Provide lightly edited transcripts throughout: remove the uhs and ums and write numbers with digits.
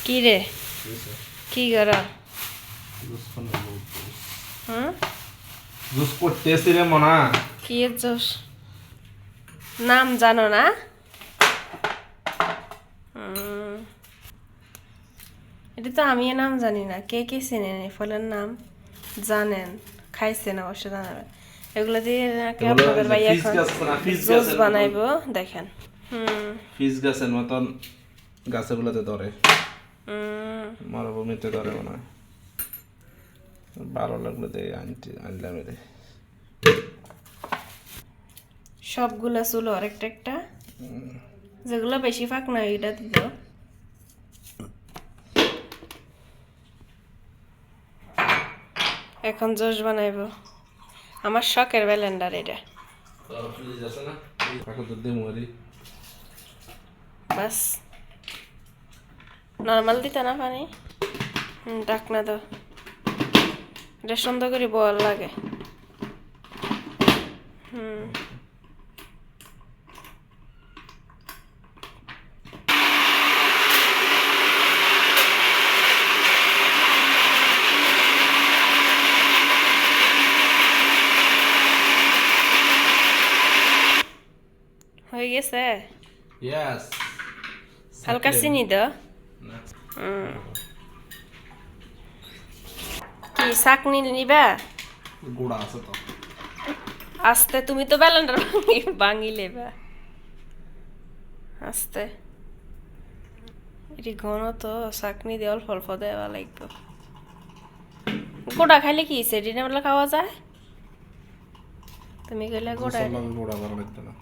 কি রে কি কর জুস করতেছি রে মনা কি জোস নাম জানো না এটা তো আমি নাম জানি না কে কে চেনেন এই ফলের নাম জানেন খাইছেন অবশ্য জানাবেন এগুলো দিয়ে নাকি আপনাদের ভাই এখন জুস বানাইবো দেখেন ফিজ গাছের মতন গাছগুলোতে ধরে মরুভূমিতে ধরে মনে হয় ভালো লাগলো দেয় আনলাম রে সবগুলা চুল আরেকটা একটা যেগুলো বেশি ফাঁক না এটা দিত এখন জুস বানাইবো আমার শখের ব্লেন্ডার এটা বাস নর্মাল দিতে না পানি ডাকনা দাও এটা সুন্দর করে বল লাগে হয়ে গেছে ইয়েস হালকা চিনি দাও কি চাকনি নিবা গুড়া আছে তো আস্তে তুমি তো ব্লেন্ডার ভাঙি লেবা আস্তে এটি ঘন তো চাকনি দিয়ে অল্প অল্প দেওয়া লাগবে গোটা খাইলে কি সেটি না খাওয়া যায় তুমি গেলে গোটা গুড়া ভালো লাগতো না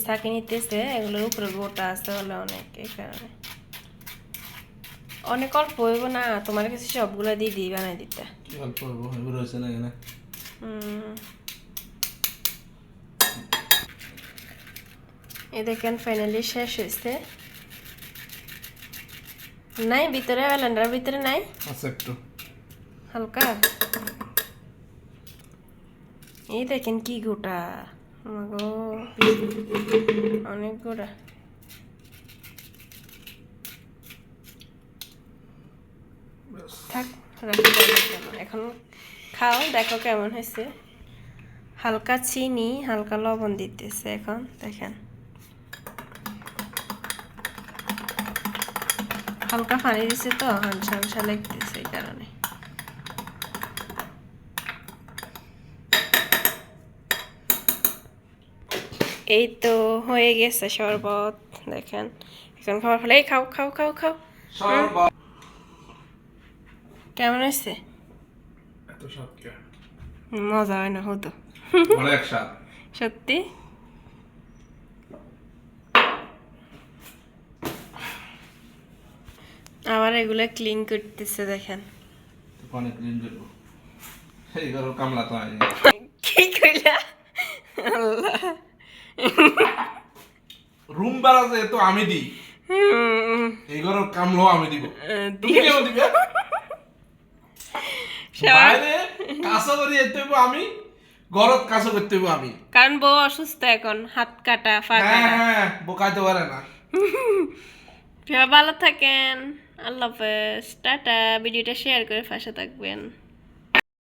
চাকনি নিতেছে এগুলোর উপরে গোটা আছে বলে অনেক এই কারণে অনেক অল্প হইব না তোমার কাছে সবগুলো দিয়ে দিই বানাই দিতে অল্প হইব রয়েছে না এখানে এই দেখেন ফাইনালি শেষ হয়েছে নাই ভিতরে ব্লেন্ডার ভিতরে নাই আছে একটু হালকা এই দেখেন কি গোটা অনেক গোটা থাক রাখি এখন খাও দেখো কেমন হয়েছে হালকা চিনি হালকা লবণ দিতেছে এখন দেখেন হালকা পানি দিছে তো হালসা হালসা লাগতেছে এই কারণে এই তো হয়ে গেছে শরবত দেখেন এখন খাবার ফলে খাও খাও খাও খাও কেমন হয়েছে এত স্বাদ কে মজা হয় না হতো অনেক স্বাদ সত্যি আবার এগুলো ক্লিন করতেছে দেখেন অনেক ক্লিন করব এই ঘর কামলা তো আই কি কইলা আল্লাহ রুম ভাড়া যে তো আমি দিই এই ঘর কামলো আমি দিব তুমি কেন দিবে বাইরে কাজ করি যেতে হইব আমি ঘরত কাজ করতে হইব আমি কারণ বউ অসুস্থ এখন হাত কাটা পা কাটা হ্যাঁ বোকাইতে পারে না ভালো থাকেন আল্লাহ হাফেজ টাটা ভিডিওটা শেয়ার করে পাশে থাকবেন